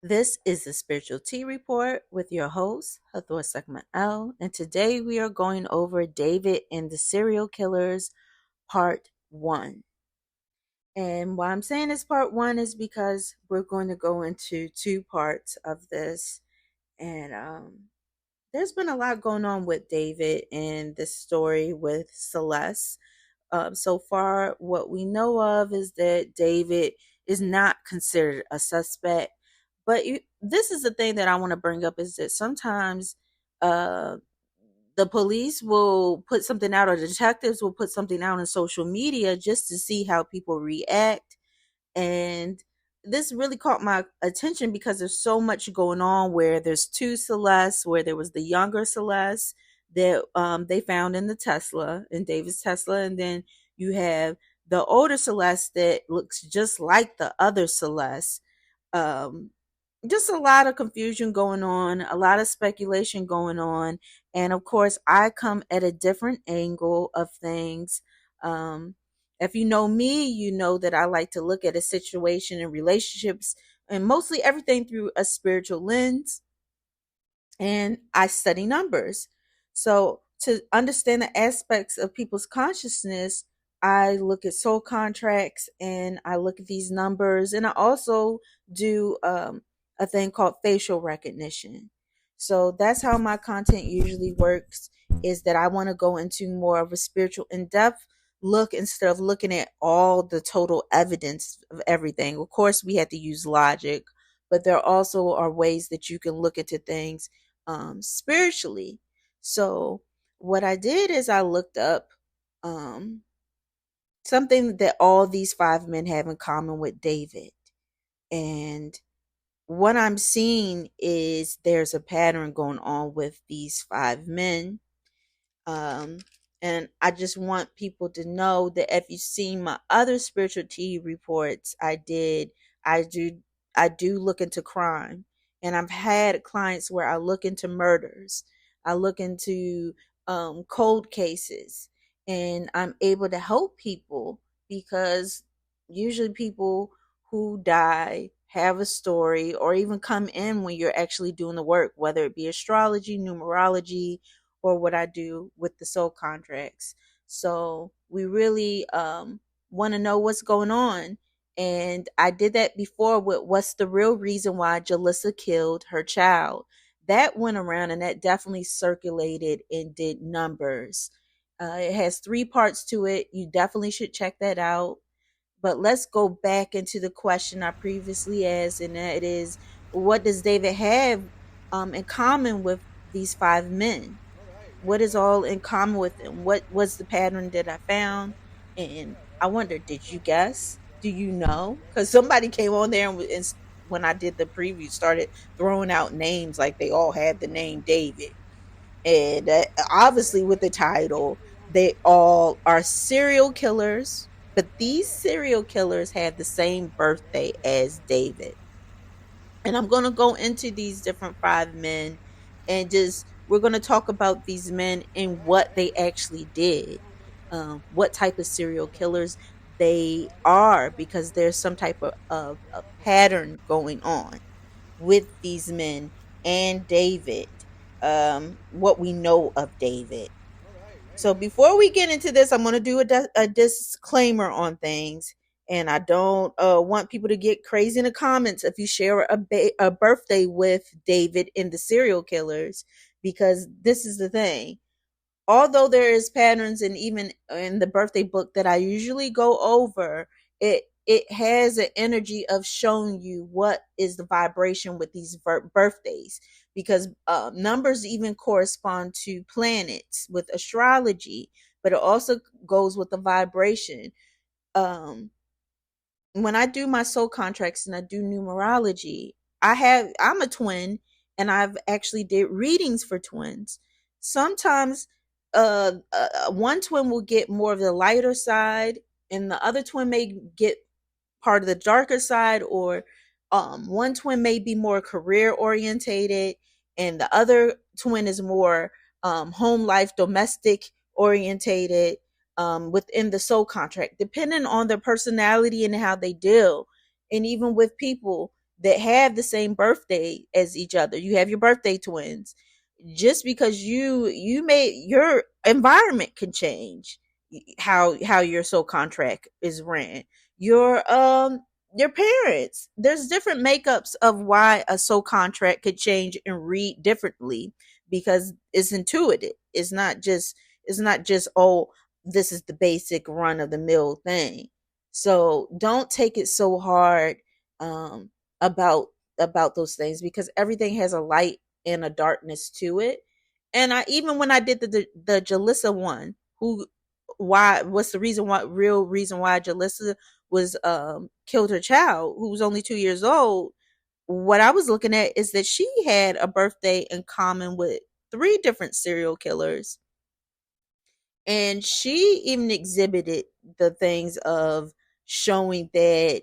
This is the Spiritual Tea Report with your host, Hathor Sekma L. And today we are going over David and the Serial Killers, Part 1. And why I'm saying this Part 1 is because we're going to go into two parts of this. And there's been a lot going on with David and this story with Celeste. So far, what we know of is that David is not considered a suspect. But this is the thing that I want to bring up is that sometimes uh, the police will put something out or detectives will put something out on social media just to see how people react. And this really caught my attention because there's so much going on where there's two Celeste, where there was the younger Celeste that they found in the Tesla, in David's Tesla, and then you have the older Celeste that looks just like the other Celeste. Um, just a lot of confusion going on, a lot of speculation going on. And of course, I come at a different angle of things. Um, if you know me, you know that I like to look at a situation and relationships and mostly everything through a spiritual lens, and I study numbers. So to understand the aspects of people's consciousness, I look at soul contracts and I look at these numbers, and I also do a thing called facial recognition. So that's how my content usually works. Is that I want to go into more of a spiritual in-depth look instead of looking at all the total evidence of everything. Of course, we have to use logic, but there also are ways that you can look into things spiritually. So what I did is I looked up um, something that all these five men have in common with David. And what I'm seeing is there's a pattern going on with these five men. Um, and I just want people to know that if you've seen my other spiritual tea reports I do, I do look into crime. And I've had clients where I look into murders, I look into cold cases, and I'm able to help people because usually people who die have a story or even come in when you're actually doing the work, whether it be astrology, numerology, or what I do with the soul contracts. So we really want to know what's going on. And I did that before with what's the real reason why Jalissa killed her child. That went around and that definitely circulated and did numbers. It has three parts to it. You definitely should check that out. But let's go back into the question I previously asked, and that is, what does David have in common with these five men? What is all in common with them? What was the pattern that I found? And I wonder, did you guess? Do you know? Because somebody came on there and when I did the preview, started throwing out names like they all had the name David. And obviously, with the title, they all are serial killers, but these serial killers have the same birthday as David. And I'm going to go into these different five men and just we're going to talk about these men and what they actually did, what type of serial killers they are, because there's some type of pattern going on with these men and David, what we know of David. So before we get into this, I'm going to do a disclaimer on things. And I don't want people to get crazy in the comments if you share a birthday with David in the serial killers, because this is the thing. Although there is patterns, and even in the birthday book that I usually go over, it has an energy of showing you what is the vibration with these birthdays, because numbers even correspond to planets with astrology, but it also goes with the vibration. um when I do my soul contracts and I do numerology, I'm a twin, and I've actually did readings for twins. Sometimes one twin will get more of the lighter side, and the other twin may get part of the darker side, or one twin may be more career orientated, and the other twin is more home life, domestic orientated, within the soul contract, depending on their personality and how they deal. And even with people, that have the same birthday as each other. You have your birthday twins. Just because you may, your environment can change how your soul contract is ran. Your parents, there's different makeups of why a soul contract could change and read differently, because it's intuitive. It's not just oh, this is the basic run of the mill thing. So don't take it so hard um about those things, because everything has a light and a darkness to it. And I, even when I did the Jalissa one, who, why, what's the reason, why, real reason why Jalissa was killed her child, who was only 2 years old. What I was looking at is that she had a birthday in common with three different serial killers, and she even exhibited the things of showing that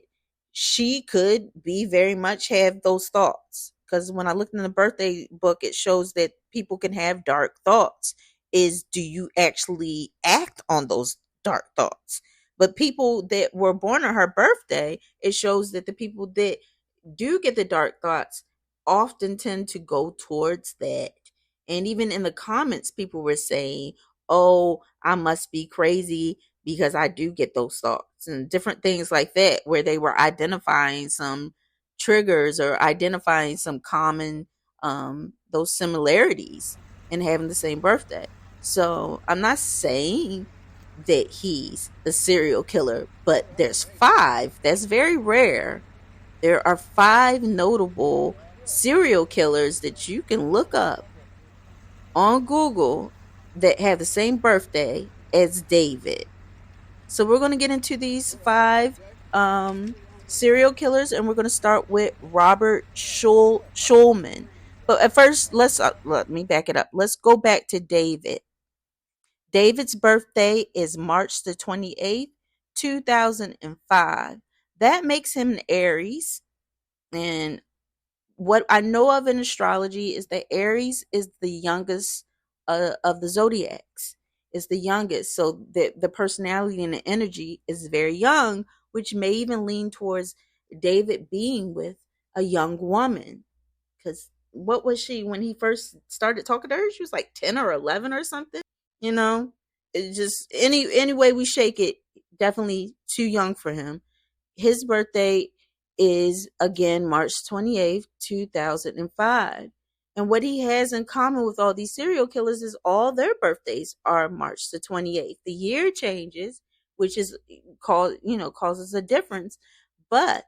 she could be very much have those thoughts. Because when I looked in the birthday book, it shows that people can have dark thoughts. Is, do you actually act on those dark thoughts? But people that were born on her birthday, it shows that the people that do get the dark thoughts often tend to go towards that. And even in the comments, people were saying, oh, I must be crazy because I do get those thoughts, and different things like that, where they were identifying some triggers or identifying some common, those similarities in having the same birthday. So I'm not saying that he's a serial killer, but there's five. That's very rare. There are five notable serial killers that you can look up on Google that have the same birthday as David. So we're going to get into these five serial killers, and we're going to start with Robert Schulman. But at first, let me back it up. Let's go back to David. David's birthday is March the 28th, 2005. That makes him an Aries. And what I know of in astrology is that Aries is the youngest of the zodiacs. It's the youngest, so the personality and the energy is very young, which may even lean towards David being with a young woman. Because what was she when he first started talking to her? She was like 10 or 11 or something. You know, it just, any way we shake it, definitely too young for him. His birthday is again March 28th, 2005. And what he has in common with all these serial killers is all their birthdays are March the 28th. The year changes, which is causes a difference, but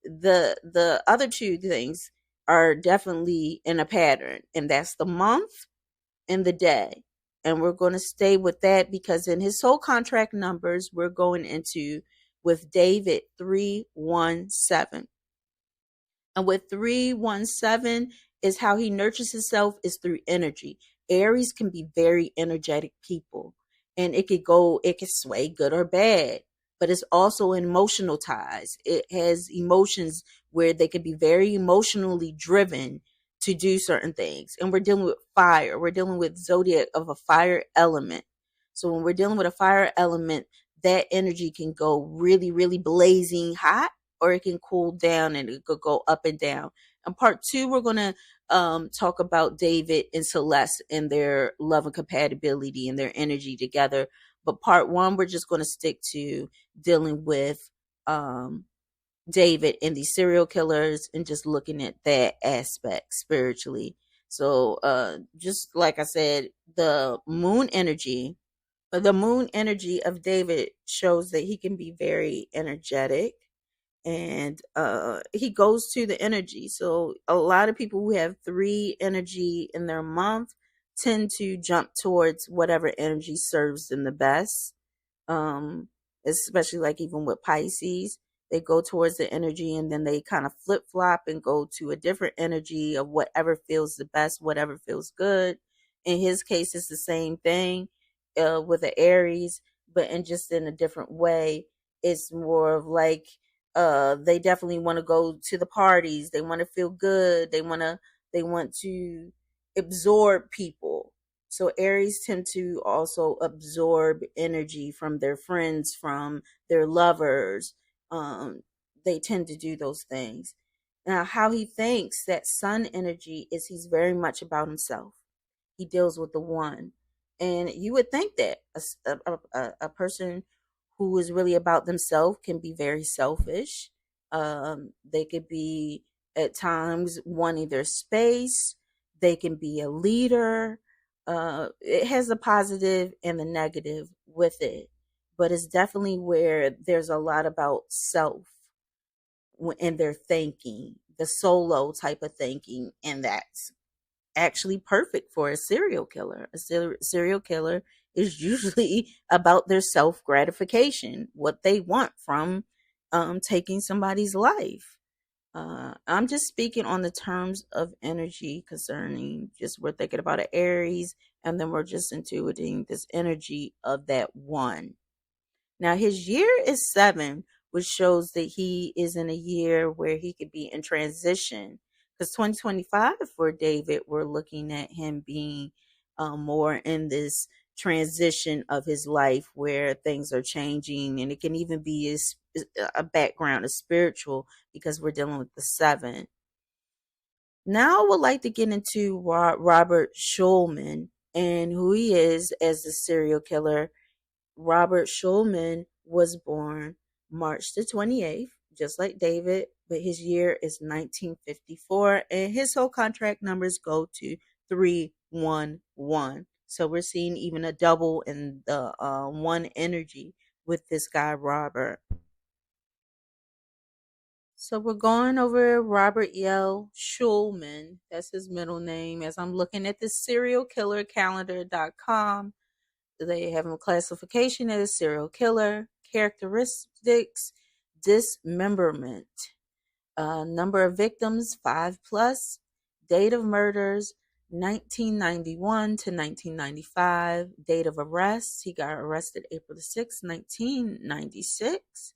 the other two things are definitely in a pattern, and that's the month and the day. And we're going to stay with that because in his soul contract numbers, we're going into with David 317. And with 317 is how he nurtures himself is through energy. Aries can be very energetic people, and it could sway good or bad, but it's also emotional ties. It has emotions where they can be very emotionally driven to do certain things. And we're dealing with fire. We're dealing with zodiac of a fire element. So when we're dealing with a fire element, that energy can go really, really blazing hot, or it can cool down and it could go up and down. And part two, we're going to talk about David and Celeste and their love and compatibility and their energy together. But part one, we're just going to stick to dealing with David and these serial killers and just looking at that aspect spiritually. So just like I said, the moon energy of David shows that he can be very energetic, and he goes to the energy. So a lot of people who have three energy in their month tend to jump towards whatever energy serves them the best. um Especially like even with Pisces, they go towards the energy and then they kind of flip flop and go to a different energy of whatever feels the best, whatever feels good. In his case, it's the same thing with the Aries, but in a different way. It's more of like they definitely want to go to the parties, they want to feel good, they want to absorb people. So Aries tend to also absorb energy from their friends, from their lovers. They tend to do those things. Now, how he thinks that sun energy is he's very much about himself. He deals with the one. And you would think that a person who is really about themselves can be very selfish. They could be at times wanting their space. They can be a leader. It has the positive and the negative with it, but it's definitely where there's a lot about self in their thinking, the solo type of thinking, and that's actually perfect for a serial killer. A serial killer is usually about their self gratification, what they want from taking somebody's life. I'm just speaking on the terms of energy concerning just we're thinking about an Aries, and then we're just intuiting this energy of that one. Now his year is 7, which shows that he is in a year where he could be in transition. Because 2025 for David, we're looking at him being more in this transition of his life where things are changing, and it can even be a background of spiritual because we're dealing with the 7. Now I would like to get into Robert Schulman and who he is as a serial killer. Robert Schulman was born March the 28th, just like David, but his year is 1954, and his whole contract numbers go to 311. So we're seeing even a double in the one energy with this guy, Robert. So we're going over Robert Yell Schulman. That's his middle name. As I'm looking at the serialkillercalendar.com, they have him classification as serial killer, characteristics, dismemberment, number of victims 5 plus, date of murders 1991 to 1995, date of arrest he got arrested April the 6th, 1996.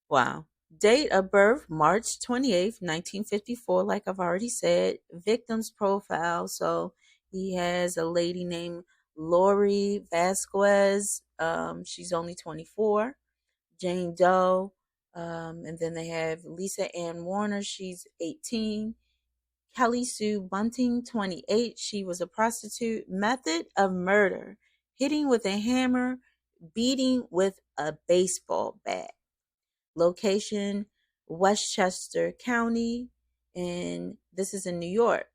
Wow. Date of birth March 28th, 1954, like I've already said. Victim's profile, so he has a lady named Lori Vasquez. She's only 24. Jane Doe. And then they have Lisa Ann Warner. She's 18. Kelly Sue Bunting, 28. She was a prostitute. Method of murder: hitting with a hammer, beating with a baseball bat. Location: Westchester County, and this is in New York.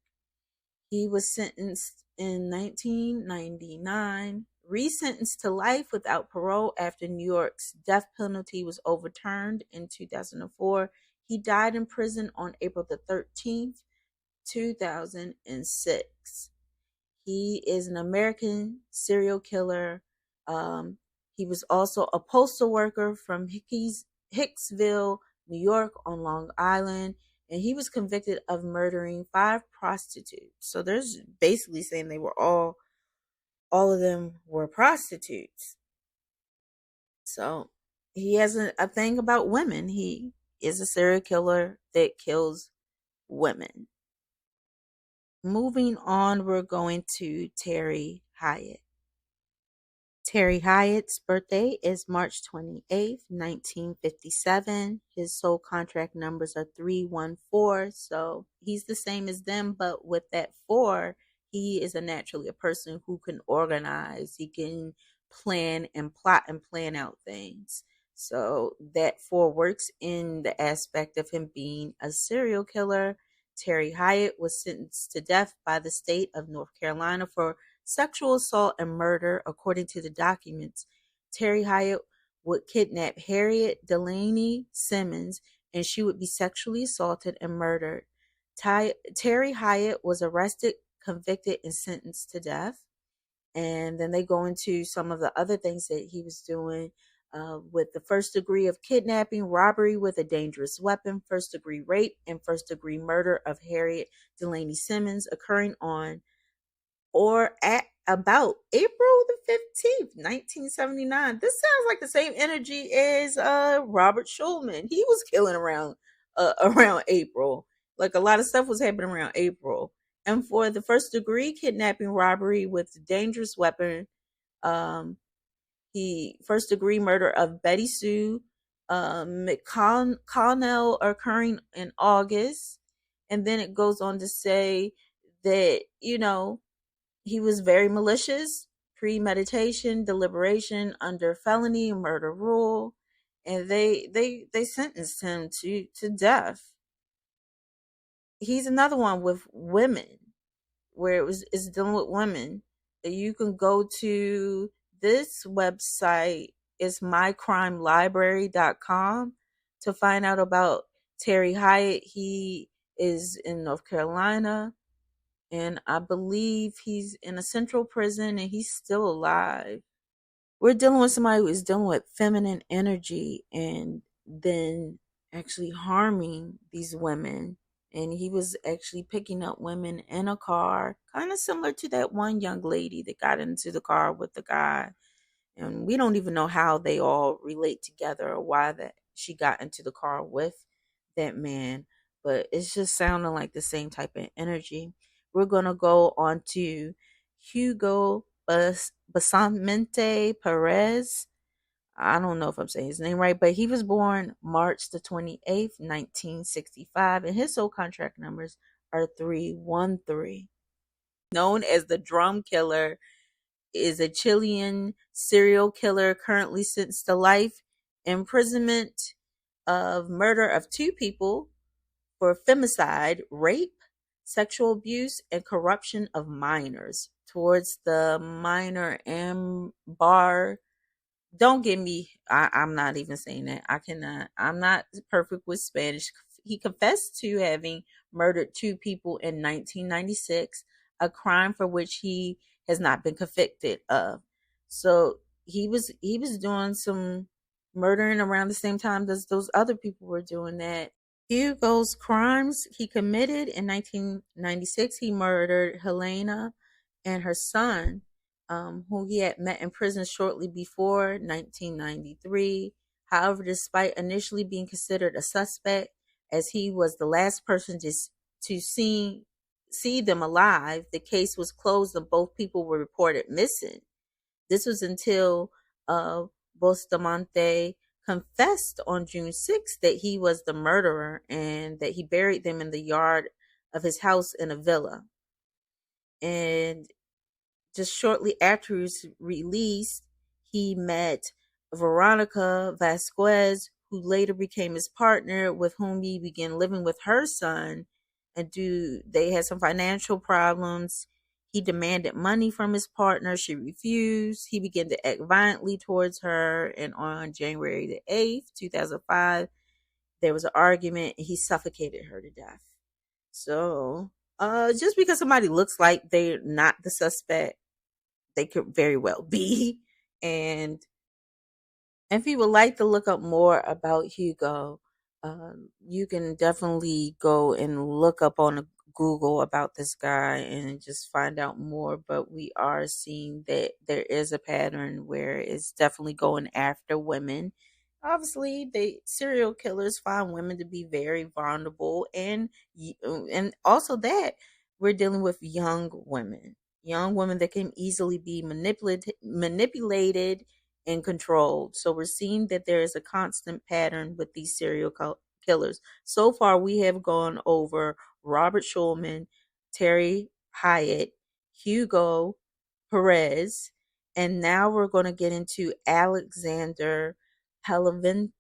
He was sentenced in 1999, resentenced to life without parole after New York's death penalty was overturned in 2004. He died in prison on April the 13th, 2006. He is an American serial killer. He was also a postal worker from Hicksville, New York on Long Island, and he was convicted of murdering 5 prostitutes. So there's basically saying they were all of them were prostitutes. So he has a thing about women. He is a serial killer that kills women. Moving on, we're going to Terry Hyatt. Terry Hyatt's birthday is March 28th, 1957. His soul contract numbers are 314. So he's the same as them, but with that 4, he is naturally a person who can organize. He can plan and plot and plan out things. So that 4 works in the aspect of him being a serial killer. Terry Hyatt was sentenced to death by the state of North Carolina for sexual assault and murder. According to the documents, Terry Hyatt would kidnap Harriet Delaney Simmons, and she would be sexually assaulted and murdered. Terry Hyatt was arrested, convicted, and sentenced to death. And then they go into some of the other things that he was doing with the first degree of kidnapping, robbery with a dangerous weapon, first degree rape, and first degree murder of Harriet Delaney Simmons occurring on or at about April the 15th, 1979. This sounds like the same energy as Robert Schulman. He was killing around April. Like a lot of stuff was happening around April. And for the first degree kidnapping, robbery with dangerous weapon, he first degree murder of Betty Sue McConnell occurring in August. And then it goes on to say that, he was very malicious, premeditation, deliberation under felony murder rule, and they sentenced him to death. He's another one with women, where it's dealing with women. You can go to this website, it's mycrimelibrary.com, to find out about Terry Hyatt. He is in North Carolina, and I believe he's in a central prison and he's still alive. We're dealing with somebody who is dealing with feminine energy and then actually harming these women. And he was actually picking up women in a car, kind of similar to that one young lady that got into the car with the guy. And we don't even know how they all relate together or why that she got into the car with that man, but it's just sounding like the same type of energy. We're gonna go on to Hugo Basamente Perez. I don't know if I'm saying his name right, but he was born March the 28th, 1965, and his soul contract numbers are 313. Known as the Drum Killer, is a Chilean serial killer currently sentenced to life imprisonment of murder of two people for femicide, rape, sexual abuse, and corruption of minors. Towards the minor Ambar, don't get me, I'm not even saying that. I'm not perfect with Spanish. He confessed to having murdered two people in 1996, a crime for which he has not been convicted of. So he was doing some murdering around the same time as those other people were doing that. Hugo's crimes he committed in 1996, he murdered Helena and her son, who he had met in prison shortly before 1993. However, despite initially being considered a suspect, as he was the last person to see them alive, the case was closed and both people were reported missing. This was until Bustamante confessed on June 6th that he was the murderer and that he buried them in the yard of his house in a villa. And just shortly after he was released, he met Veronica Vasquez, who later became his partner, with whom he began living with her son. And they had some financial problems. He demanded money from his partner. She refused. He began to act violently towards her. And on January the 8th, 2005, there was an argument and he suffocated her to death. So, just because somebody looks like they're not the suspect, they could very well be. And if you would like to look up more about Hugo, you can definitely go and look up on Google about this guy and just find out more. But we are seeing that there is a pattern where it's definitely going after women. Obviously, the serial killers find women to be very vulnerable, and also that we're dealing with young women that can easily be manipulated and controlled. So we're seeing that there is a constant pattern with these killers. So far, we have gone over Robert Schulman, Terry Hyatt, Hugo Perez, and now we're going to get into Alexander Pavelenko.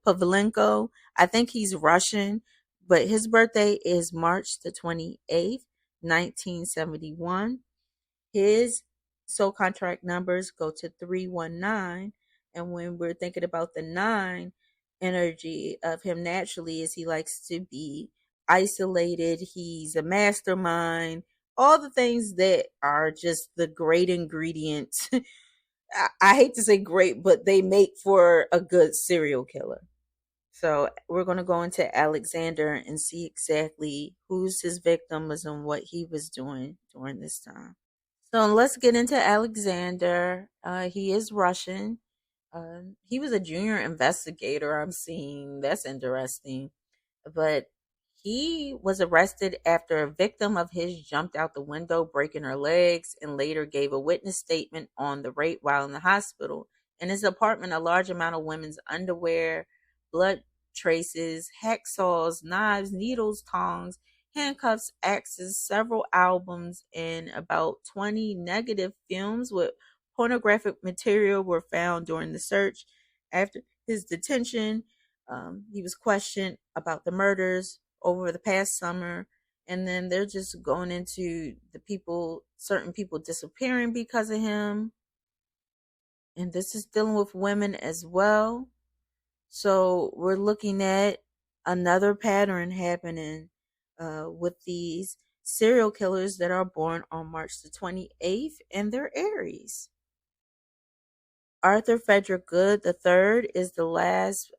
Pavelenko. I think he's Russian, but his birthday is March the 28th, 1971. His soul contract numbers go to 319. And when we're thinking about the 9 energy of him naturally, is he likes to be isolated. He's a mastermind. All the things that are just the great ingredients. I hate to say great, but they make for a good serial killer. So we're going to go into Alexander and see exactly who's his victims and what he was doing during this time. So let's get into Alexander. He is Russian. He was a junior investigator, I'm seeing. That's interesting. But he was arrested after a victim of his jumped out the window, breaking her legs, and later gave a witness statement on the rape while in the hospital. In his apartment, a large amount of women's underwear, blood traces, hacksaws, knives, needles, tongs, handcuffs, axes, several albums, and about 20 negative films with pornographic material were found during the search. After his detention, he was questioned about the murders over the past summer, and then they're just going into certain people disappearing because of him. And this is dealing with women as well. So we're looking at another pattern happening with these serial killers that are born on March the 28th, and they're Aries. Arthur Frederick Good III is the last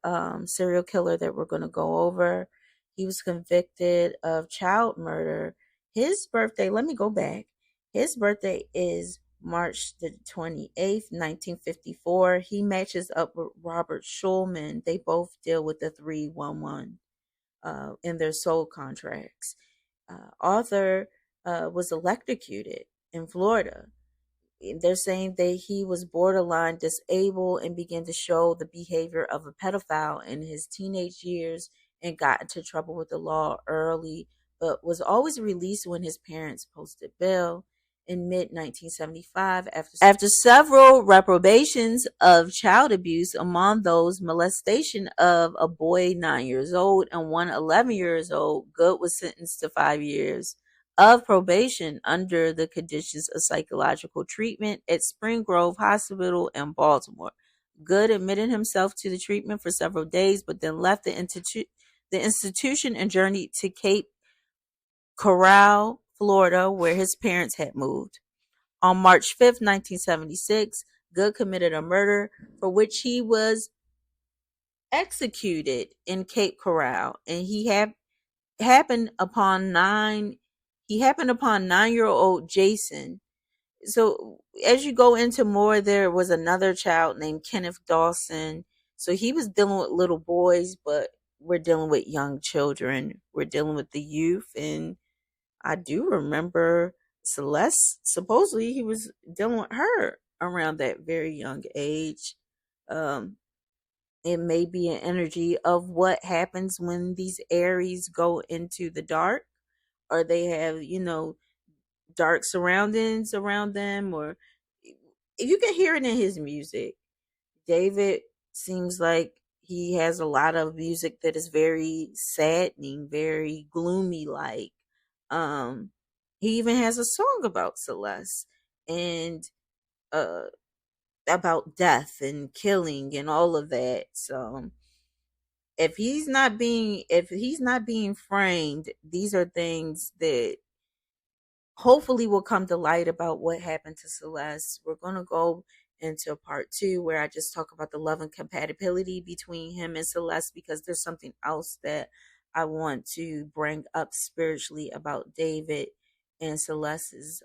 serial killer that we're going to go over. He was convicted of child murder. His birthday, let me go back. His birthday is March the 28th, 1954. He matches up with Robert Schulman. They both deal with the 311 in their soul contracts. Arthur was electrocuted in Florida. They're saying that he was borderline disabled and began to show the behavior of a pedophile in his teenage years and got into trouble with the law early, but was always released when his parents posted bail in mid 1975 after several reprobations of child abuse, among those molestation of a boy 9 years old and one 11 years old. Good was sentenced to 5 years of probation under the conditions of psychological treatment at Spring Grove Hospital in Baltimore. Good admitted himself to the treatment for several days, but then left the institution and journeyed to Cape Coral, Florida, where his parents had moved. On March 5th, 1976, Good committed a murder for which he was executed in Cape Coral, and happened upon 9-year-old Jason. So as you go into more, there was another child named Kenneth Dawson. So he was dealing with little boys, but we're dealing with young children. We're dealing with the youth. And I do remember Celeste, supposedly he was dealing with her around that very young age. It may be an energy of what happens when these Aries go into the dark, or they have, dark surroundings around them, or you can hear it in his music. David seems like he has a lot of music that is very saddening, very gloomy like. He even has a song about Celeste and uh about death and killing and all of that. So if he's not being framed, these are things that hopefully will come to light about what happened to Celeste. We're going to go into part 2 where I just talk about the love and compatibility between him and Celeste, because there's something else that I want to bring up spiritually about David and Celeste's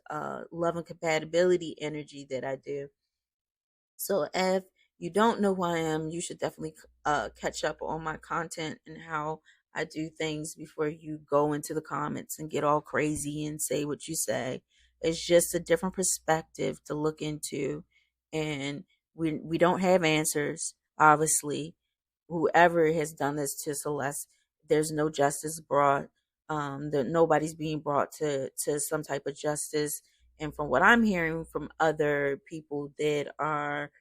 love and compatibility energy that I do. So if you don't know who I am, you should definitely catch up on my content and how I do things before you go into the comments and get all crazy and say what you say. It's just a different perspective to look into, and we don't have answers. Obviously, whoever has done this to Celeste, there's no justice brought. That nobody's being brought to some type of justice. And from what I'm hearing from other people that are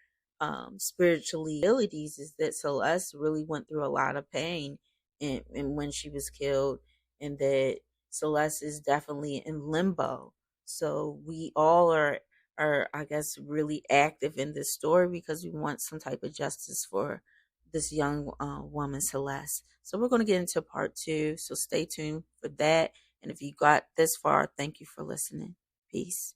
spiritually abilities, is that Celeste really went through a lot of pain and when she was killed, and that Celeste is definitely in limbo. So we all are I guess really active in this story because we want some type of justice for this young woman Celeste. So we're going to get into part 2. So stay tuned for that. And if you got this far, thank you for listening. Peace.